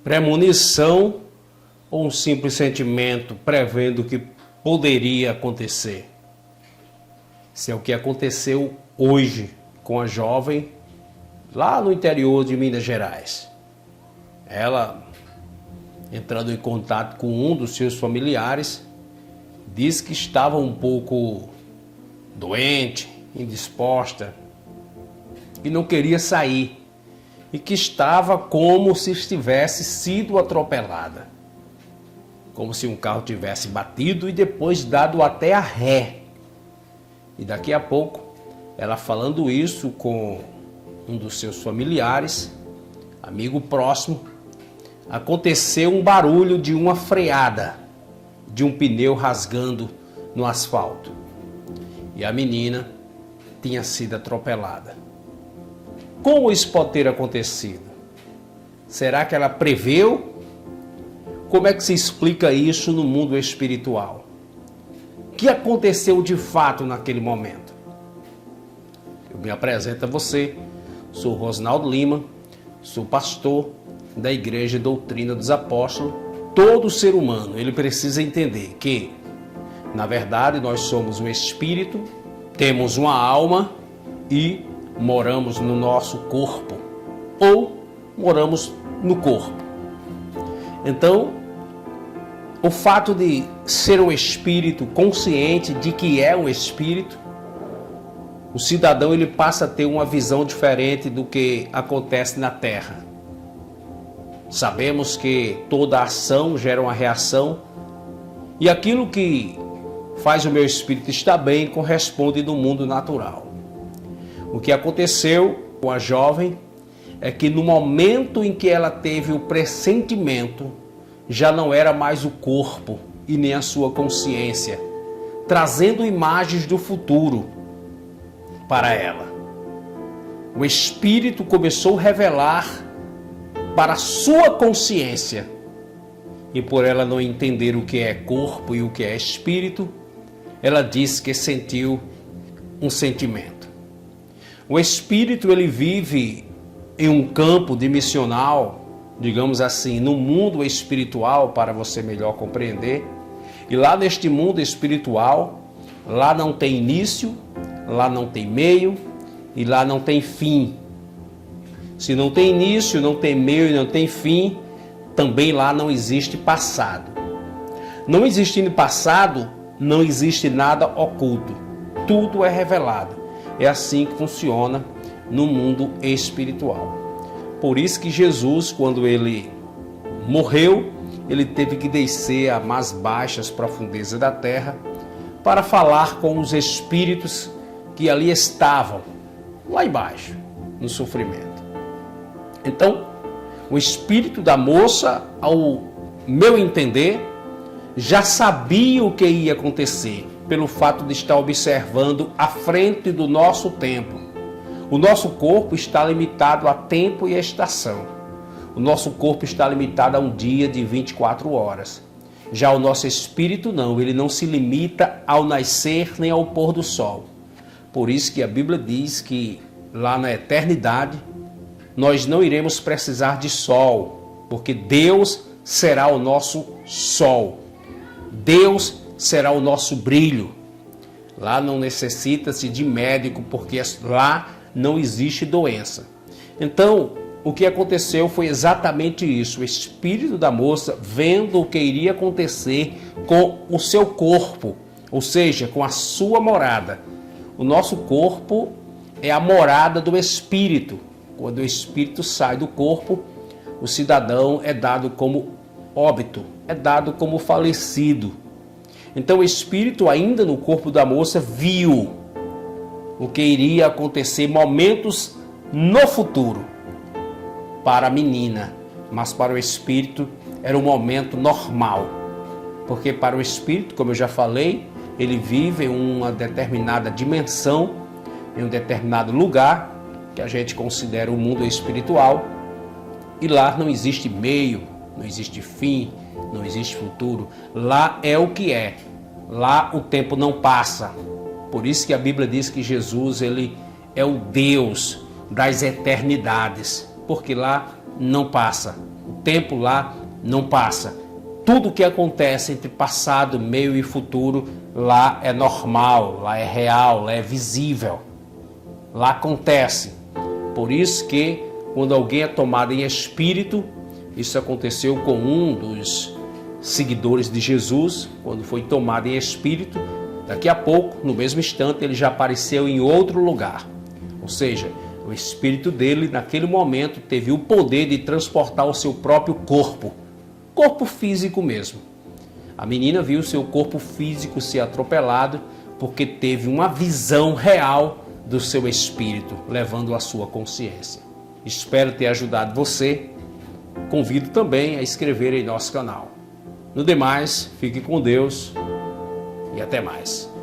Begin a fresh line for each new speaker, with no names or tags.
premonição ou um simples sentimento prevendo o que poderia acontecer? Isso é o que aconteceu hoje com a jovem lá no interior de Minas Gerais. Ela, entrando em contato com um dos seus familiares, disse que estava um pouco doente, indisposta, que não queria sair e que estava como se tivesse sido atropelada, como se um carro tivesse batido e depois dado até a ré. E daqui a pouco, ela falando isso com um dos seus familiares, amigo próximo, aconteceu um barulho de uma freada, de um pneu rasgando no asfalto. E a menina tinha sido atropelada. Como isso pode ter acontecido? Será que ela preveu? Como é que se explica isso no mundo espiritual? O que aconteceu de fato naquele momento? Eu me apresento a você, sou Rosnaldo Lima, sou pastor da Igreja Doutrina dos Apóstolos. Todo ser humano, ele precisa entender que, na verdade, nós somos um espírito, temos uma alma e moramos no nosso corpo, ou moramos no corpo. Então, o fato de ser um espírito consciente de que é um espírito, o cidadão ele passa a ter uma visão diferente do que acontece na Terra. Sabemos que toda ação gera uma reação e aquilo que faz o meu espírito estar bem corresponde no mundo natural. O que aconteceu com a jovem é que no momento em que ela teve o pressentimento, já não era mais o corpo e nem a sua consciência, trazendo imagens do futuro para ela. O espírito começou a revelar para a sua consciência, e por ela não entender o que é corpo e o que é espírito, ela disse que sentiu um sentimento. O espírito ele vive em um campo dimensional, digamos assim, no mundo espiritual, para você melhor compreender. E lá neste mundo espiritual, lá não tem início, lá não tem meio e lá não tem fim. Se não tem início, não tem meio e não tem fim, também lá não existe passado. Não existindo passado, não existe nada oculto. Tudo é revelado. É assim que funciona no mundo espiritual. Por isso que Jesus, quando ele morreu, ele teve que descer às mais baixas profundezas da terra para falar com os espíritos que ali estavam, lá embaixo, no sofrimento. Então, o espírito da moça, ao meu entender, já sabia o que ia acontecer, pelo fato de estar observando à frente do nosso tempo. O nosso corpo está limitado a tempo e a estação. O nosso corpo está limitado a um dia de 24 horas. Já o nosso espírito não, ele não se limita ao nascer nem ao pôr do sol. Por isso que a Bíblia diz que lá na eternidade nós não iremos precisar de sol, porque Deus será o nosso sol. Deus será o nosso brilho. Lá não necessita-se de médico, porque lá não existe doença. Então, o que aconteceu foi exatamente isso. O espírito da moça, vendo o que iria acontecer com o seu corpo, ou seja, com a sua morada. O nosso corpo é a morada do espírito. Quando o espírito sai do corpo, o cidadão é dado como óbito, é dado como falecido. Então o espírito, ainda no corpo da moça, viu o que iria acontecer momentos no futuro para a menina, mas para o espírito era um momento normal, porque para o espírito, como eu já falei, ele vive em uma determinada dimensão, em um determinado lugar que a gente considera o mundo espiritual, e lá não existe meio, não existe fim, não existe futuro. Lá é o que é. Lá o tempo não passa. Por isso que a Bíblia diz que Jesus, ele é o Deus das eternidades, porque lá não passa. O tempo lá não passa. Tudo que acontece entre passado, meio e futuro, lá é normal, lá é real, lá é visível. Lá acontece. Por isso que quando alguém é tomado em espírito, isso aconteceu com um dos seguidores de Jesus, quando foi tomado em espírito, daqui a pouco, no mesmo instante, ele já apareceu em outro lugar. Ou seja, o espírito dele, naquele momento, teve o poder de transportar o seu próprio corpo físico mesmo. A menina viu seu corpo físico ser atropelado porque teve uma visão real do seu espírito, levando a sua consciência. Espero ter ajudado você. Convido também a inscrever em nosso canal. No demais, fique com Deus e até mais.